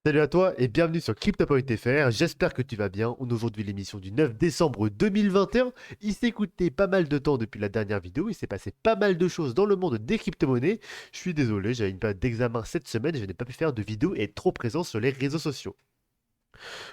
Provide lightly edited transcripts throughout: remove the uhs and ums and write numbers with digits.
Salut à toi et bienvenue sur CryptoPoint.fr, j'espère que tu vas bien. On est aujourd'hui l'émission du 9 décembre 2021. Il s'est écoulé pas mal de temps depuis la dernière vidéo, il s'est passé pas mal de choses dans le monde des crypto-monnaies. Je suis désolé, j'avais une période d'examen cette semaine et je n'ai pas pu faire de vidéo et être trop présent sur les réseaux sociaux.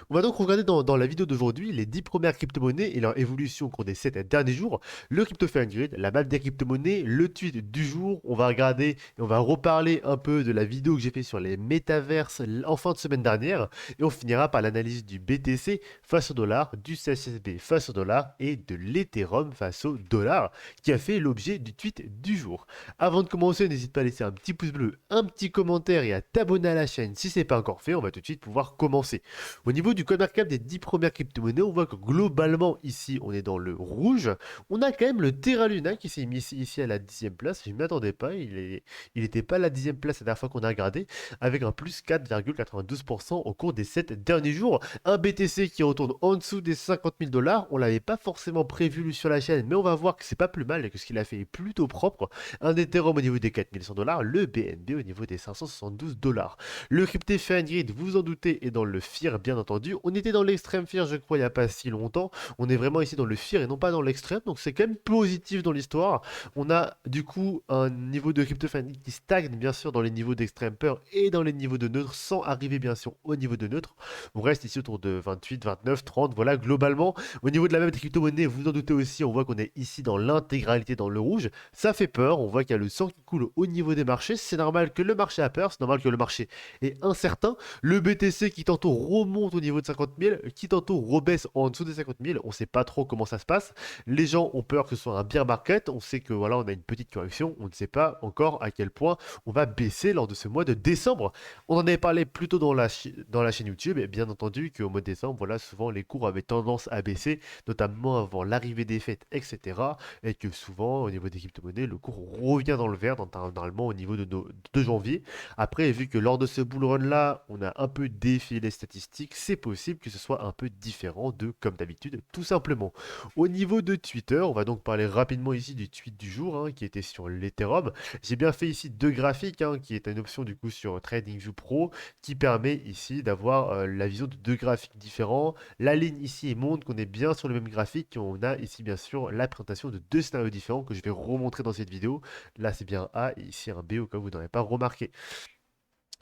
On va donc regarder dans la vidéo d'aujourd'hui les 10 premières crypto-monnaies et leur évolution au cours des 7 derniers jours, le CryptoFair Grid, la map des crypto-monnaies, le tweet du jour. On va regarder et on va reparler un peu de la vidéo que j'ai fait sur les métaverses en fin de semaine dernière. Et on finira par l'analyse du BTC face au dollar, du CSSB face au dollar et de l'Ethereum face au dollar qui a fait l'objet du tweet du jour. Avant de commencer, n'hésite pas à laisser un petit pouce bleu, un petit commentaire et à t'abonner à la chaîne si ce n'est pas encore fait. On va tout de suite pouvoir commencer. Au niveau du CoinMarketCap des 10 premières crypto-monnaies, on voit que globalement, ici, on est dans le rouge. On a quand même le Terra Luna qui s'est mis ici à la 10e place. Je ne m'y attendais pas. Il n'était pas à la 10e place la dernière fois qu'on a regardé, avec un plus 4,92% au cours des 7 derniers jours. Un BTC qui retourne en dessous des 50 000 dollars. On l'avait pas forcément prévu sur la chaîne, mais on va voir que c'est pas plus mal et que ce qu'il a fait est plutôt propre. Un Ethereum au niveau des 4100 dollars, le BNB au niveau des 572 dollars. Le crypté Grid, vous vous en doutez, est dans le fear, bien entendu. On était dans l'extrême fear, je crois, il n'y a pas si longtemps. On est vraiment ici dans le fear et non pas dans l'extrême. Donc c'est quand même positif dans l'histoire. On a du coup un niveau de crypto Grid qui stagne, bien sûr, dans les niveaux d'extrême peur et dans les niveaux de neutre, sans arriver, bien sûr, au niveau de neutre. On reste ici autour de 28, 29, 30. Voilà, globalement, au niveau de la même crypto-monnaie, vous vous en doutez aussi, on voit qu'on est ici dans l'intégralité dans le rouge. Ça fait peur. On voit qu'il y a le sang qui coule au niveau des marchés. C'est normal que le marché a peur. C'est normal que le marché et incertain. Le BTC qui tantôt remonte au niveau de 50 000, qui tantôt rebaisse en dessous des 50 000. On ne sait pas trop comment ça se passe. Les gens ont peur que ce soit un bear market. On sait que voilà, on a une petite correction. On ne sait pas encore à quel point on va baisser lors de ce mois de décembre. On en avait parlé plus tôt dans la chaîne YouTube. Et bien entendu qu'au mois de décembre, voilà, souvent les cours avaient tendance à baisser, notamment avant l'arrivée des fêtes, etc. Et que souvent, au niveau des crypto-monnaies, le cours revient dans le vert, normalement au niveau de janvier. Après, vu que lors de ce bull run là, on a un peu défié les statistiques, c'est possible que ce soit un peu différent de comme d'habitude, tout simplement. Au niveau de Twitter, on va donc parler rapidement ici du tweet du jour, hein, qui était sur l'Ethereum. J'ai bien fait ici deux graphiques, hein, qui est une option du coup sur TradingView Pro, qui permet ici d'avoir la vision de deux graphiques différents. La ligne ici montre qu'on est bien sur le même graphique, et on a ici bien sûr la présentation de deux scénarios différents que je vais remontrer dans cette vidéo. Là c'est bien A et ici un B au cas où vous n'aurez pas remarqué.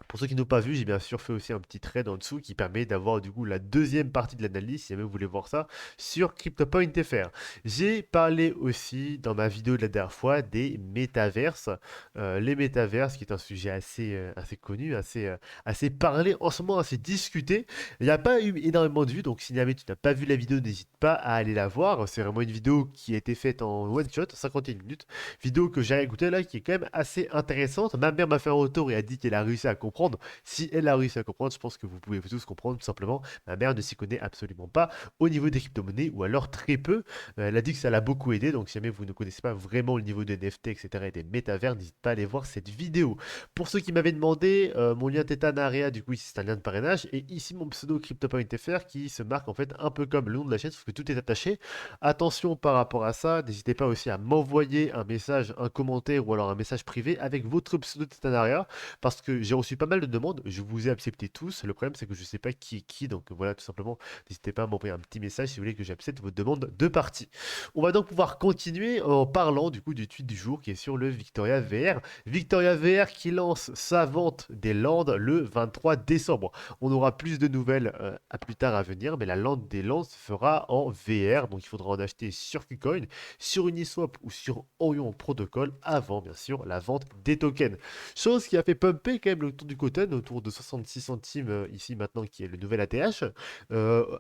Pour ceux qui n'ont pas vu, j'ai bien sûr fait aussi un petit trade en dessous qui permet d'avoir du coup la deuxième partie de l'analyse, si jamais vous voulez voir ça, sur CryptoPoint.fr. J'ai parlé aussi dans ma vidéo de la dernière fois des métaverses. Les métaverses, qui est un sujet assez connu, assez parlé, en ce moment assez discuté. Il n'y a pas eu énormément de vues, donc si jamais tu n'as pas vu la vidéo, n'hésite pas à aller la voir. C'est vraiment une vidéo qui a été faite en one shot, 51 minutes. Vidéo que j'ai écoutée là, qui est quand même assez intéressante. Ma mère m'a fait un retour et a dit qu'elle a réussi à comprendre. Si elle a réussi à comprendre, je pense que vous pouvez tous comprendre tout simplement. Ma mère ne s'y connaît absolument pas au niveau des crypto-monnaies ou alors très peu. Elle a dit que ça l'a beaucoup aidé. Donc si jamais vous ne connaissez pas vraiment le niveau des NFT, etc. et des métavers, n'hésitez pas à aller voir cette vidéo. Pour ceux qui m'avaient demandé, mon lien Tetanaria, du coup ici c'est un lien de parrainage. Et ici mon pseudo CryptoPoint.fr qui se marque en fait un peu comme le nom de la chaîne, sauf que tout est attaché. Attention par rapport à ça, n'hésitez pas aussi à m'envoyer un message, un commentaire ou alors un message privé avec votre pseudo Tetanaria parce que j'ai reçu pas mal de demandes, je vous ai accepté tous. Le problème c'est que je sais pas qui est qui, donc voilà, tout simplement, n'hésitez pas à m'envoyer un petit message si vous voulez que j'accepte votre demande de partie. On va donc pouvoir continuer en parlant du coup du tweet du jour qui est sur le Victoria VR. Victoria VR qui lance sa vente des Landes le 23 décembre. On aura plus de nouvelles à plus tard à venir, mais la Lande des Landes se fera en VR, donc il faudra en acheter sur KuCoin, sur Uniswap ou sur Orion Protocol avant bien sûr la vente des tokens. Chose qui a fait pumper quand même le tour du token autour de 66 centimes ici maintenant qui est le nouvel ATH.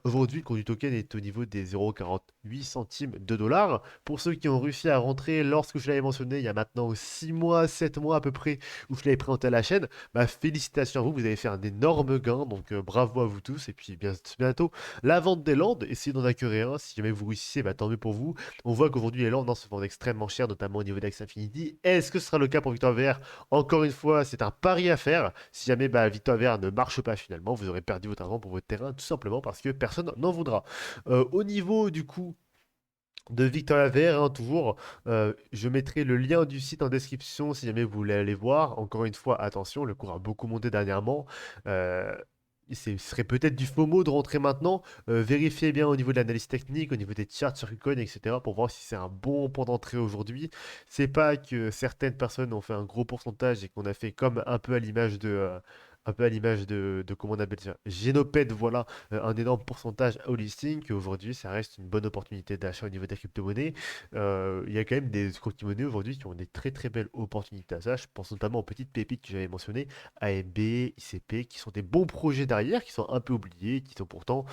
Aujourd'hui le cours du token est au niveau des 0,48 centimes de dollars. Pour ceux qui ont réussi à rentrer lorsque je l'avais mentionné il y a maintenant 6 mois, 7 mois à peu près où je l'avais présenté à la chaîne, bah félicitations à vous, vous avez fait un énorme gain, donc bravo à vous tous et puis bientôt la vente des landes, essayez d'en acquérir un, si jamais vous réussissez, bah, tant mieux pour vous. On voit qu'aujourd'hui les landes se vendent extrêmement cher, notamment au niveau d'Axe Infinity. Est-ce que ce sera le cas pour Victor VR? Encore une fois, c'est un pari à faire. Si jamais bah, Victor VR ne marche pas finalement, vous aurez perdu votre argent pour votre terrain, tout simplement parce que personne n'en voudra. Au niveau du coup de Victoria VR, hein, toujours. Je mettrai le lien du site en description si jamais vous voulez aller voir. Encore une fois, attention, le cours a beaucoup monté dernièrement. Euh, ce serait peut-être du FOMO de rentrer maintenant. Vérifiez bien au niveau de l'analyse technique, au niveau des charts sur Bitcoin, etc. pour voir si c'est un bon point d'entrée aujourd'hui. C'est pas que certaines personnes ont fait un gros pourcentage et qu'on a fait comme un peu à l'image de comment on appelle ça, Génopède, voilà, un énorme pourcentage au listing, qu'aujourd'hui ça reste une bonne opportunité d'achat au niveau des crypto-monnaies. Il y a quand même des crypto-monnaies aujourd'hui qui ont des très très belles opportunités d'achat. Je pense notamment aux petites pépites que j'avais mentionnées, AMB, ICP, qui sont des bons projets derrière, qui sont un peu oubliés, qui ont pourtant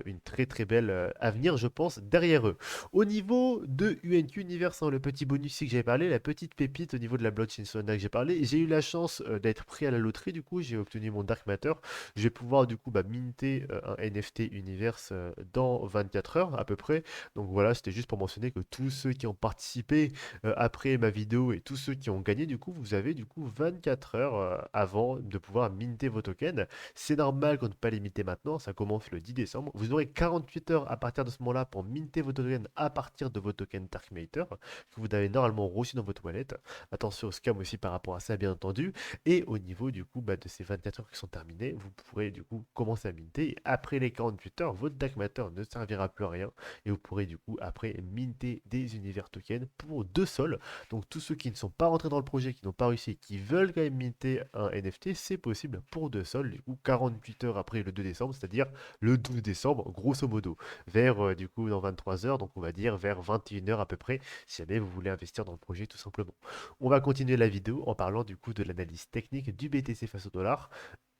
une très très belle avenir, je pense, derrière eux. Au niveau de UNQ Universe, hein, le petit bonus ici que j'avais parlé, la petite pépite au niveau de la blockchain Solana que j'ai parlé, j'ai eu la chance d'être pris à la loterie, du coup, j'ai obtenu mon Dark Matter. Je vais pouvoir du coup minter un NFT Universe dans 24 heures à peu près. Donc voilà, c'était juste pour mentionner que tous ceux qui ont participé après ma vidéo et tous ceux qui ont gagné, du coup, vous avez du coup 24 heures avant de pouvoir minter vos tokens. C'est normal qu'on ne peut pas les minter maintenant, ça commence le 10 décembre. Vous aurez 48 heures à partir de ce moment-là pour minter vos tokens à partir de vos tokens Darkmatter que vous avez normalement reçu dans votre wallet. Attention au scam aussi par rapport à ça, bien entendu. Et au niveau du coup de ces 24 heures qui sont terminées, vous pourrez du coup commencer à minter. Et après les 48 heures, votre Darkmatter ne servira plus à rien et vous pourrez du coup après minter des univers tokens pour 2 sols. Donc tous ceux qui ne sont pas rentrés dans le projet, qui n'ont pas réussi, qui veulent quand même minter un NFT, c'est possible pour 2 sols, du coup 48 heures après le 2 décembre, c'est-à-dire le 12 décembre, grosso modo, vers du coup dans 23 heures, donc on va dire vers 21 heures à peu près, si jamais vous voulez investir dans le projet tout simplement. On va continuer la vidéo en parlant du coup de l'analyse technique du BTC face au dollar.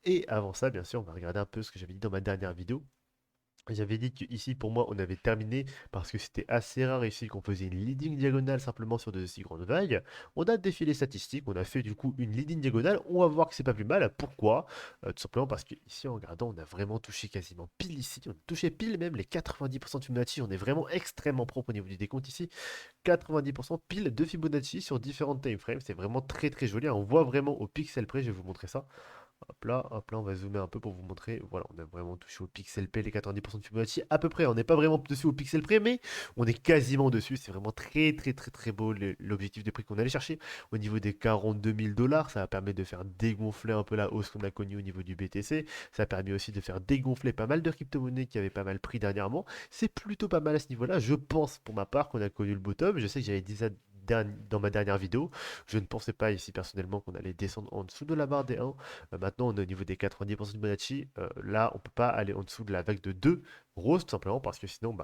Et avant ça, bien sûr, on va regarder un peu ce que j'avais dit dans ma dernière vidéo. J'avais dit qu'ici, pour moi, on avait terminé parce que c'était assez rare ici qu'on faisait une leading diagonale simplement sur de si grandes vagues. On a défilé statistique, on a fait du coup une leading diagonale. On va voir que c'est pas plus mal. Pourquoi? Tout simplement parce qu'ici, en regardant, on a vraiment touché quasiment pile ici. On a touché pile même les 90% de Fibonacci. On est vraiment extrêmement propre au niveau du décompte ici. 90% pile de Fibonacci sur différentes time frames. C'est vraiment très très joli. On voit vraiment au pixel près. Je vais vous montrer ça. Hop là, on va zoomer un peu pour vous montrer. Voilà, on a vraiment touché au pixel près les 90% de Fibonacci. À peu près, on n'est pas vraiment dessus au pixel près, mais on est quasiment dessus. C'est vraiment très, très, très, très beau l'objectif de prix qu'on allait chercher. Au niveau des 42 000 dollars, ça va permettre de faire dégonfler un peu la hausse qu'on a connue au niveau du BTC. Ça a permis aussi de faire dégonfler pas mal de crypto-monnaies qui avaient pas mal pris dernièrement. C'est plutôt pas mal à ce niveau-là. Je pense, pour ma part, qu'on a connu le bottom. Je sais que j'avais dit ça dans ma dernière vidéo. Je ne pensais pas ici personnellement qu'on allait descendre en dessous de la barre des 1. Maintenant, on est au niveau des 90% de Bonacci. Là, on peut pas aller en dessous de la vague de 2 rose, tout simplement, parce que sinon,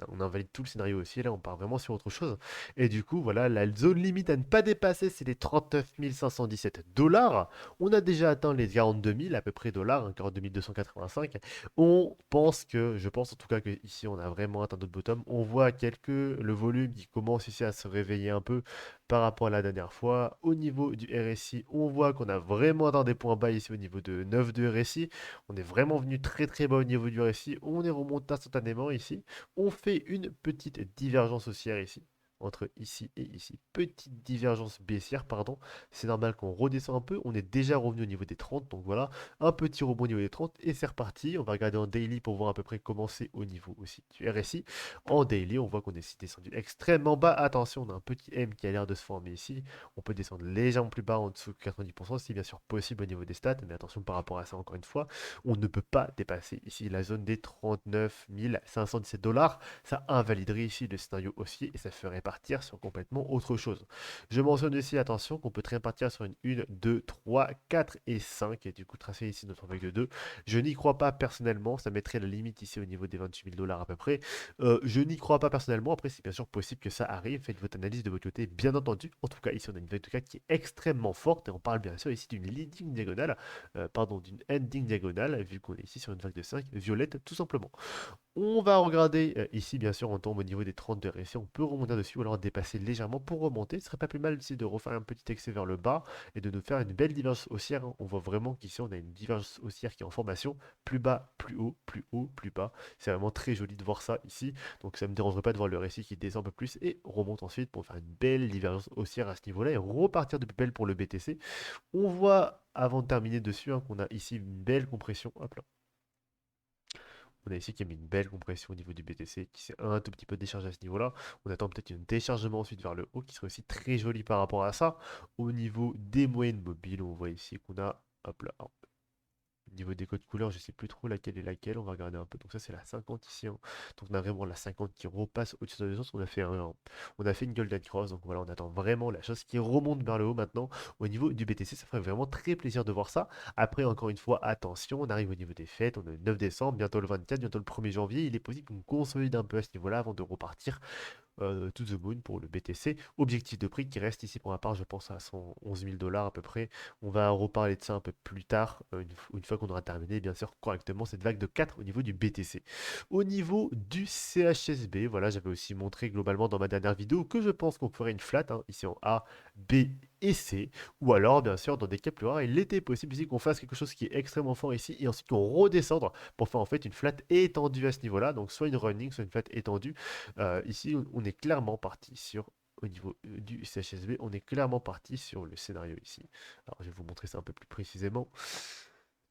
on invalide tout le scénario aussi. Et là, on part vraiment sur autre chose. Et du coup, voilà, la zone limite à ne pas dépasser, c'est les 39 517 dollars. On a déjà atteint les 42 000 à peu près dollars, hein, 42 285. Je pense en tout cas que ici, on a vraiment atteint notre bottom. On voit le volume qui commence ici à se réveiller un peu par rapport à la dernière fois. Au niveau du RSI, on voit qu'on a vraiment atteint des points bas ici au niveau de 9 de RSI. On est vraiment venu très très bas au niveau du RSI. On est remonté instantanément ici. On fait une petite divergence haussière ici entre ici et ici. Petite divergence baissière, pardon. C'est normal qu'on redescend un peu. On est déjà revenu au niveau des 30. Donc voilà, un petit rebond au niveau des 30. Et c'est reparti. On va regarder en daily pour voir à peu près comment c'est au niveau aussi du RSI. En daily, on voit qu'on est descendu extrêmement bas. Attention, on a un petit M qui a l'air de se former ici. On peut descendre légèrement plus bas, en dessous de 90%, c'est bien sûr possible au niveau des stats. Mais attention par rapport à ça, encore une fois, on ne peut pas dépasser ici la zone des 39 517 dollars. Ça invaliderait ici le scénario haussier et ça ferait partir sur complètement autre chose. Je mentionne aussi, attention, qu'on peut très bien partir sur une 1, 2, 3, 4 et 5. Et du coup, tracer ici notre vague de 2. Je n'y crois pas personnellement. Ça mettrait la limite ici au niveau des 28 000 dollars à peu près. Je n'y crois pas personnellement. Après, c'est bien sûr possible que ça arrive. Faites votre analyse de votre côté, bien entendu. En tout cas, ici, on a une vague de cas qui est extrêmement forte. Et on parle bien sûr ici d'une leading diagonale, pardon, d'une ending diagonale, vu qu'on est ici sur une vague de 5 violette, tout simplement. On va regarder ici, bien sûr, on tombe au niveau des 32 RSI. On peut remonter dessus ou alors dépasser légèrement pour remonter. Ce serait pas plus mal ici de refaire un petit excès vers le bas et de nous faire une belle divergence haussière, hein. On voit vraiment qu'ici, on a une divergence haussière qui est en formation. Plus bas, plus haut, plus haut, plus bas. C'est vraiment très joli de voir ça ici. Donc ça ne me dérangerait pas de voir le RSI qui descend un peu plus et remonte ensuite pour faire une belle divergence haussière à ce niveau-là et repartir de plus belle pour le BTC. On voit, avant de terminer dessus, hein, qu'on a ici une belle compression. Hop là. On a ici qui a mis une belle compression au niveau du BTC qui s'est un tout petit peu déchargé à ce niveau-là. On attend peut-être un déchargement ensuite vers le haut qui serait aussi très joli par rapport à ça. Au niveau des moyennes mobiles, on voit ici qu'on a, hop là, Au niveau des codes couleurs, je sais plus trop laquelle est laquelle. On va regarder un peu. Donc ça, c'est la 50 ici, hein. Donc on a vraiment la 50 qui repasse au-dessus de la distance. On a fait une Golden Cross. Donc voilà, on attend vraiment la chose qui remonte vers le haut maintenant. Au niveau du BTC, ça ferait vraiment très plaisir de voir ça. Après, encore une fois, attention, on arrive au niveau des fêtes. On est le 9 décembre, bientôt le 24, bientôt le 1er janvier. Il est possible qu'on consolide un peu à ce niveau-là avant de repartir to the moon pour le BTC. Objectif de prix qui reste ici pour ma part, je pense à 111 000 dollars à peu près. On va reparler de ça un peu plus tard, une fois qu'on aura terminé, bien sûr, correctement cette vague de 4 au niveau du BTC. Au niveau du CHSB, voilà, j'avais aussi montré globalement dans ma dernière vidéo que je pense qu'on ferait une flat, hein, ici en A, B et C, ou alors, bien sûr, dans des cas plus rares, il était possible ici qu'on fasse quelque chose qui est extrêmement fort ici, et ensuite qu'on redescende pour faire en fait une flat étendue à ce niveau-là, donc soit une running, soit une flat étendue. Ici, on est clairement parti sur, au niveau du CHSB, on est clairement parti sur le scénario ici. Alors, je vais vous montrer ça un peu plus précisément.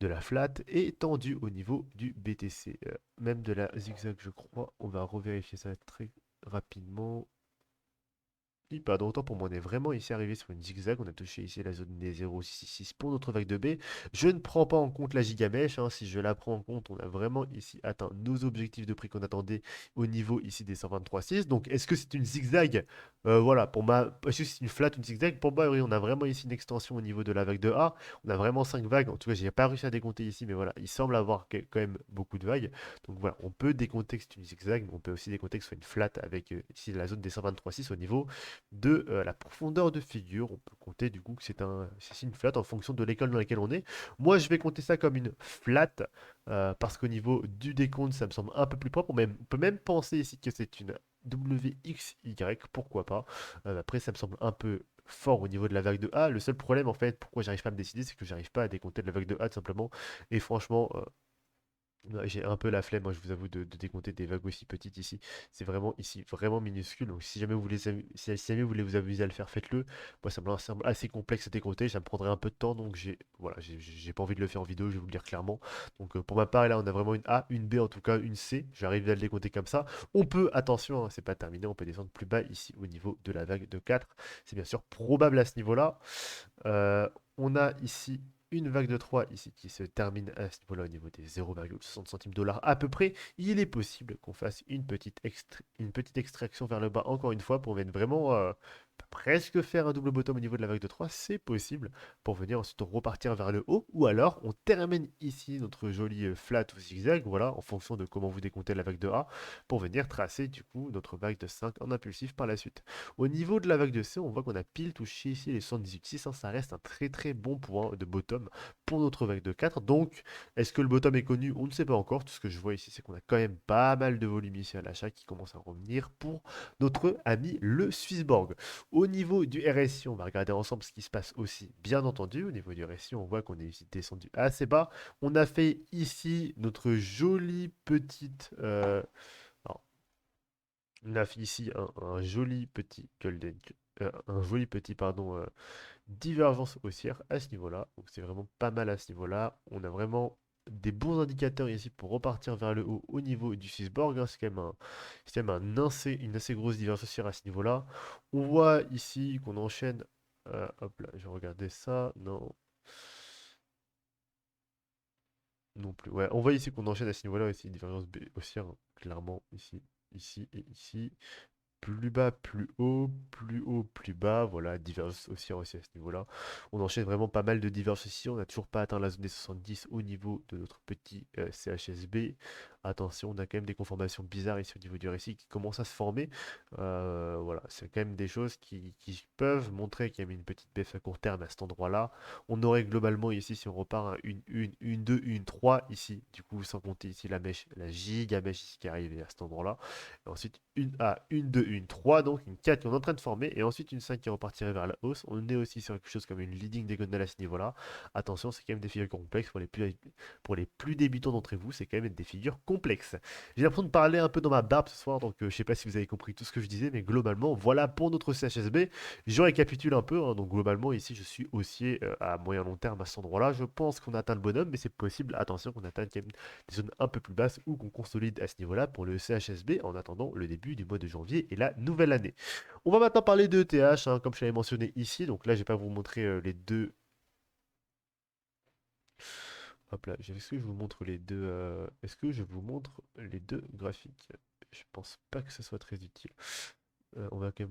De la flat et tendu au niveau du BTC. Même de la zigzag, je crois. On va revérifier ça très rapidement. Oui, pardon, autant pour moi, on est vraiment ici arrivé sur une zigzag. On a touché ici la zone des 0,666 pour notre vague de B. Je ne prends pas en compte la gigamèche, hein. Si je la prends en compte, on a vraiment ici atteint nos objectifs de prix qu'on attendait au niveau ici des 123,6. Donc, est-ce que c'est une zigzag? Voilà, pour ma. Est-ce que c'est une flat ou une zigzag? Pour moi, oui, on a vraiment ici une extension au niveau de la vague de A. On a vraiment 5 vagues. En tout cas, j'ai pas réussi à décompter ici, mais voilà, il semble avoir quand même beaucoup de vagues. Donc voilà, on peut décompter que c'est une zigzag, mais on peut aussi décompter que ce soit une flat avec ici la zone des 123,6 au niveau de la profondeur de figure. On peut compter du coup que c'est une flat en fonction de l'école dans laquelle on est. Moi, je vais compter ça comme une flat parce qu'au niveau du décompte, ça me semble un peu plus propre. On peut même penser ici que c'est une WXY, pourquoi pas. Après, ça me semble un peu fort au niveau de la vague de A. Le seul problème, en fait, pourquoi j'arrive pas à me décider, c'est que j'arrive pas à décompter de la vague de A tout simplement. Et franchement, ouais, j'ai un peu la flemme, moi je vous avoue, de décompter des vagues aussi petites ici. C'est vraiment ici, vraiment minuscule. Donc si jamais vous voulez, si jamais vous voulez vous amuser à le faire, faites-le. Moi ça me semble assez complexe à décompter, ça me prendrait un peu de temps, donc voilà, j'ai pas envie de le faire en vidéo, je vais vous le dire clairement. Donc pour ma part, là on a vraiment une A, une B, en tout cas une C. J'arrive à le décompter comme ça. On peut, attention, hein, c'est pas terminé, on peut descendre plus bas ici au niveau de la vague de 4. C'est bien sûr probable à ce niveau-là. Euh, on a ici une vague de 3 ici qui se termine à ce niveau-là au niveau des 0,60 centimes dollars à peu près. Il est possible qu'on fasse une petite extraction vers le bas encore une fois pour venir vraiment presque faire un double bottom au niveau de la vague de 3. C'est possible pour venir ensuite repartir vers le haut. Ou alors on termine ici notre joli flat ou zigzag, voilà, en fonction de comment vous décomptez la vague de A, pour venir tracer du coup notre vague de 5 en impulsif par la suite. Au niveau de la vague de C, on voit qu'on a pile touché ici les 78,6, hein, ça reste un très très bon point de bottom pour notre vague de 4. Donc, est-ce que le bottom est connu? On ne sait pas encore. Tout ce que je vois ici, c'est qu'on a quand même pas mal de volume ici à l'achat qui commence à revenir pour notre ami le Swissborg. Au niveau du RSI, on va regarder ensemble ce qui se passe aussi. Bien entendu, au niveau du RSI, on voit qu'on est ici descendu assez bas. On a fait ici notre jolie petite... alors, on a fait ici un joli petit golden... un joli petit, pardon, divergence haussière à ce niveau-là. Donc c'est vraiment pas mal à ce niveau-là. On a vraiment des bons indicateurs ici pour repartir vers le haut au niveau du Swissborg, hein. C'est quand même une assez grosse divergence haussière à ce niveau-là. On voit ici qu'on enchaîne. Hop là, je vais regarder ça. Non, non plus. Ouais, on voit ici qu'on enchaîne à ce niveau-là aussi, une divergence haussière, hein, clairement, ici, ici et ici. Plus bas, plus haut, plus haut, plus bas. Voilà, divergence haussière aussi à ce niveau-là. On enchaîne vraiment pas mal de divergences ici. On n'a toujours pas atteint la zone des 70 au niveau de notre petit CHSB. Attention, on a quand même des conformations bizarres ici au niveau du récit qui commencent à se former. Voilà, c'est quand même des choses qui peuvent montrer qu'il y a une petite baisse à court terme à cet endroit-là. On aurait globalement ici, si on repart, une 2, une 3 ici. Du coup, sans compter ici la mèche, la giga mèche ici qui arrive à cet endroit-là. Et ensuite, une A, une 2, une 3, donc une 4 qui est en train de former, et ensuite une 5 qui repartirait vers la hausse. On est aussi sur quelque chose comme une leading diagonale à ce niveau-là. Attention, c'est quand même des figures complexes pour les plus débutants d'entre vous, c'est quand même des figures complexes. J'ai l'impression de parler un peu dans ma barbe ce soir, donc je sais pas si vous avez compris tout ce que je disais, mais globalement, voilà pour notre CHSB. Je récapitule un peu, hein, donc globalement, ici, je suis haussier à moyen long terme à cet endroit-là. Je pense qu'on atteint le bonhomme, mais c'est possible, attention, qu'on atteigne quand même des zones un peu plus basses ou qu'on consolide à ce niveau-là pour le CHSB en attendant le début du mois de janvier et la nouvelle année. On va maintenant parler de ETH, hein, comme je l'avais mentionné ici. Donc là, je vais pas vous montrer les deux. Hop là, est-ce que je vous montre les deux est-ce que je vous montre les deux graphiques? Je pense pas que ce soit très utile. On va quand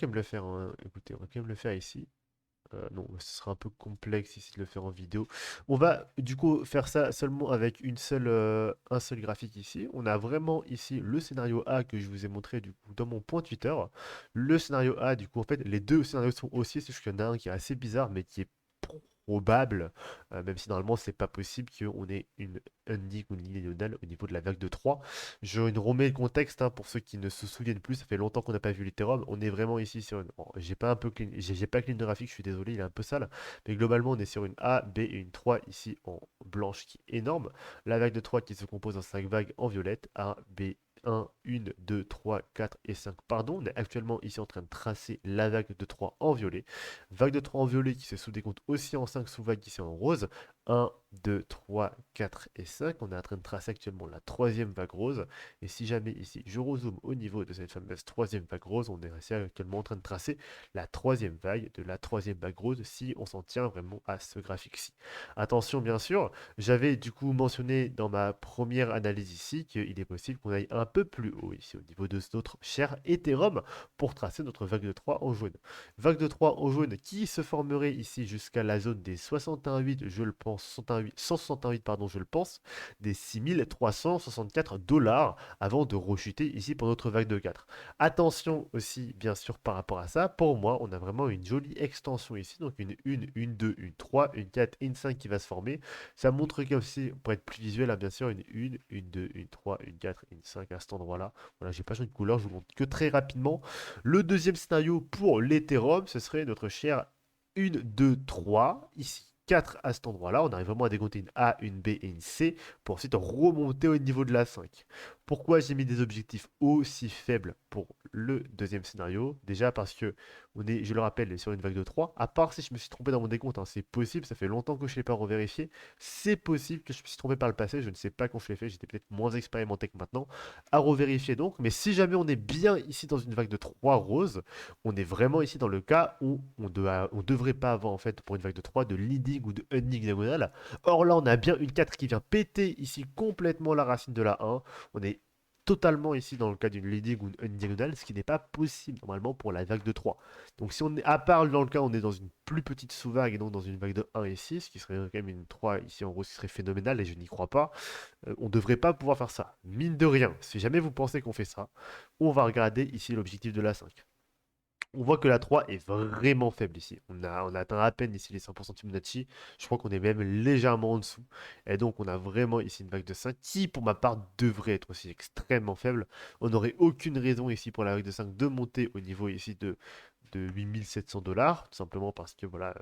même le faire, hein. Écoutez, on va quand même le faire ici. Non, ce sera un peu complexe ici de le faire en vidéo. On va du coup faire ça seulement avec un seul graphique ici. On a vraiment ici le scénario A que je vous ai montré du coup dans mon point Twitter. Le scénario A, du coup, en fait, les deux scénarios sont aussi, c'est juste qu'il y en a un qui est assez bizarre, mais qui est probable, même si normalement c'est pas possible qu'on ait une ending ou une ligne diagonale au niveau de la vague de 3. Je remets le contexte hein, pour ceux qui ne se souviennent plus, ça fait longtemps qu'on n'a pas vu l'Ethereum. On est vraiment ici sur une. Bon, j'ai pas un peu j'ai pas clean de graphique, je suis désolé, il est un peu sale. Mais globalement, on est sur une A, B et une 3 ici en blanche qui est énorme. La vague de 3 qui se compose en 5 vagues en violette. A, B, 1, 1, 2, 3, 4 et 5. Pardon, on est actuellement ici en train de tracer la vague de 3 en violet. Vague de 3 en violet qui se sous-décompte aussi en 5 sous-vagues ici en rose. 1, 2, 3, 4 et 5. On est en train de tracer actuellement la troisième vague rose. Et si jamais ici je rezoome au niveau de cette fameuse troisième vague rose, on est ici actuellement en train de tracer la troisième vague de la troisième vague rose si on s'en tient vraiment à ce graphique-ci. Attention bien sûr, j'avais du coup mentionné dans ma première analyse ici qu'il est possible qu'on aille un peu plus haut ici au niveau de notre cher Ethereum pour tracer notre vague de 3 en jaune. Vague de 3 en jaune qui se formerait ici jusqu'à la zone des 61,8, je le pense, 168, pardon, je le pense, des 6364 dollars avant de rechuter ici pour notre vague de 4. Attention aussi, bien sûr, par rapport à ça, pour moi, on a vraiment une jolie extension ici, donc une 1, une 2, une 3, une 4 et une 5 qui va se former. Ça montre aussi, pour être plus visuel, hein, bien sûr, une 2, une 3, une 4 et une 5 à cet endroit-là. Voilà, j'ai pas changé de couleur, je vous montre que très rapidement. Le deuxième scénario pour l'Ethereum, ce serait notre cher 1, 2, 3, ici. 4 à cet endroit-là, on arrive vraiment à décompter une A, une B et une C pour ensuite remonter au niveau de la 5. Pourquoi j'ai mis des objectifs aussi faibles pour le deuxième scénario? Déjà parce que on est, je le rappelle, sur une vague de 3. À part si je me suis trompé dans mon décompte, hein, c'est possible, ça fait longtemps que je ne l'ai pas revérifié. C'est possible que je me suis trompé par le passé, je ne sais pas quand je l'ai fait, j'étais peut-être moins expérimenté que maintenant. À revérifier donc, mais si jamais on est bien ici dans une vague de 3 roses, on est vraiment ici dans le cas où on ne devrait pas avoir en fait pour une vague de 3 de leading ou de unleading diagonale. Or là on a bien une 4 qui vient péter ici complètement la racine de la 1. On est totalement ici dans le cas d'une leading ou une diagonale, ce qui n'est pas possible normalement pour la vague de 3. Donc si on est, à part dans le cas où on est dans une plus petite sous-vague et donc dans une vague de 1 ici, ce qui serait quand même une 3 ici en gros, ce qui serait phénoménal et je n'y crois pas, on ne devrait pas pouvoir faire ça. Mine de rien, si jamais vous pensez qu'on fait ça, on va regarder ici l'objectif de la 5. On voit que la 3 est vraiment faible ici. On a atteint à peine ici les 5% de Fibonacci. Je crois qu'on est même légèrement en dessous. Et donc on a vraiment ici une vague de 5 qui, pour ma part, devrait être aussi extrêmement faible. On n'aurait aucune raison ici pour la vague de 5 de monter au niveau ici de 8700 dollars, tout simplement parce que voilà,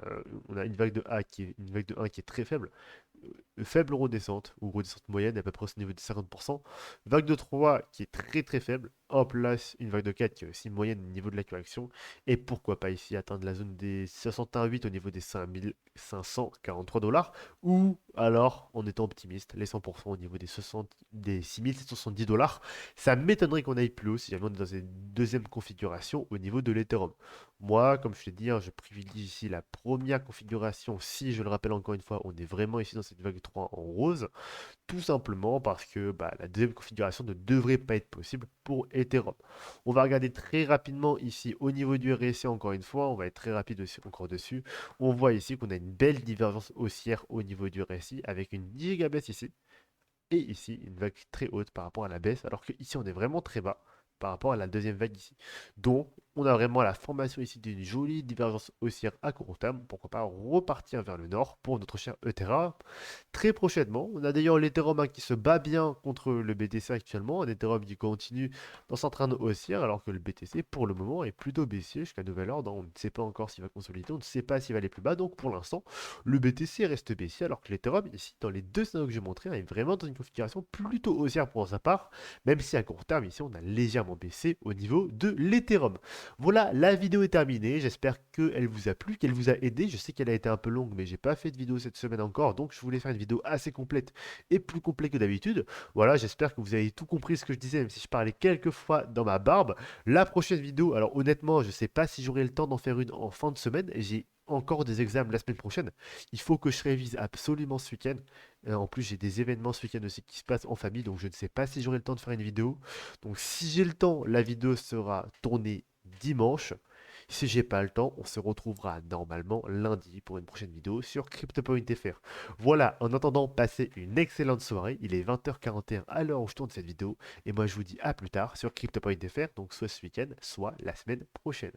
on a une vague de A qui est une vague de 1 qui est très faible. Faible redescente, ou redescente moyenne, à peu près au niveau de 50%. Vague de 3 qui est très très faible. Hop là, une vague de 4 qui est aussi moyenne au niveau de la correction. Et pourquoi pas ici atteindre la zone des 61,8 au niveau des 5543 dollars. Ou alors, en étant optimiste, les 100% au niveau des 6770 dollars. Ça m'étonnerait qu'on aille plus haut si jamais on est dans une deuxième configuration au niveau de l'Ethereum. Moi, comme je t'ai dit, hein, je privilégie ici la première configuration. Si je le rappelle encore une fois, on est vraiment ici dans cette vague 3 en rose. Tout simplement parce que bah, la deuxième configuration ne devrait pas être possible pour Ethereum. On va regarder très rapidement ici au niveau du RSI encore une fois. On va être très rapide aussi, encore dessus. On voit ici qu'on a une belle divergence haussière au niveau du RSI avec une giga baisse ici. Et ici, une vague très haute par rapport à la baisse, alors que ici on est vraiment très bas par rapport à la deuxième vague ici. Donc, on a vraiment la formation ici d'une jolie divergence haussière à court terme. Pourquoi pas repartir vers le nord pour notre cher Ethereum très prochainement. On a d'ailleurs l'Ethereum hein, qui se bat bien contre le BTC actuellement. Un Ethereum qui continue dans son train de haussière, alors que le BTC pour le moment est plutôt baissier jusqu'à nouvel ordre. On ne sait pas encore s'il va consolider, on ne sait pas s'il va aller plus bas. Donc pour l'instant, le BTC reste baissier, alors que l'Ethereum, ici, dans les deux scénarios que j'ai montrés, est vraiment dans une configuration plutôt haussière pour sa part, même si à court terme, ici, on a légèrement baissé au niveau de l'Ethereum. Voilà, la vidéo est terminée. J'espère qu'elle vous a plu, qu'elle vous a aidé. Je sais qu'elle a été un peu longue, mais j'ai pas fait de vidéo cette semaine encore, donc je voulais faire une vidéo assez complète et plus complète que d'habitude. Voilà, j'espère que vous avez tout compris ce que je disais, même si je parlais quelques fois dans ma barbe. La prochaine vidéo, alors honnêtement, je sais pas si j'aurai le temps d'en faire une en fin de semaine. J'ai encore des examens la semaine prochaine. Il faut que je révise absolument ce week-end. En plus, j'ai des événements ce week-end aussi qui se passent en famille, donc je ne sais pas si j'aurai le temps de faire une vidéo. Donc si j'ai le temps, la vidéo sera tournée dimanche. Si j'ai pas le temps, on se retrouvera normalement lundi pour une prochaine vidéo sur CryptoPoint.fr. Voilà, en attendant, passez une excellente soirée. Il est 20h41 à l'heure où je tourne cette vidéo. Et moi, je vous dis à plus tard sur CryptoPoint.fr, donc soit ce week-end, soit la semaine prochaine.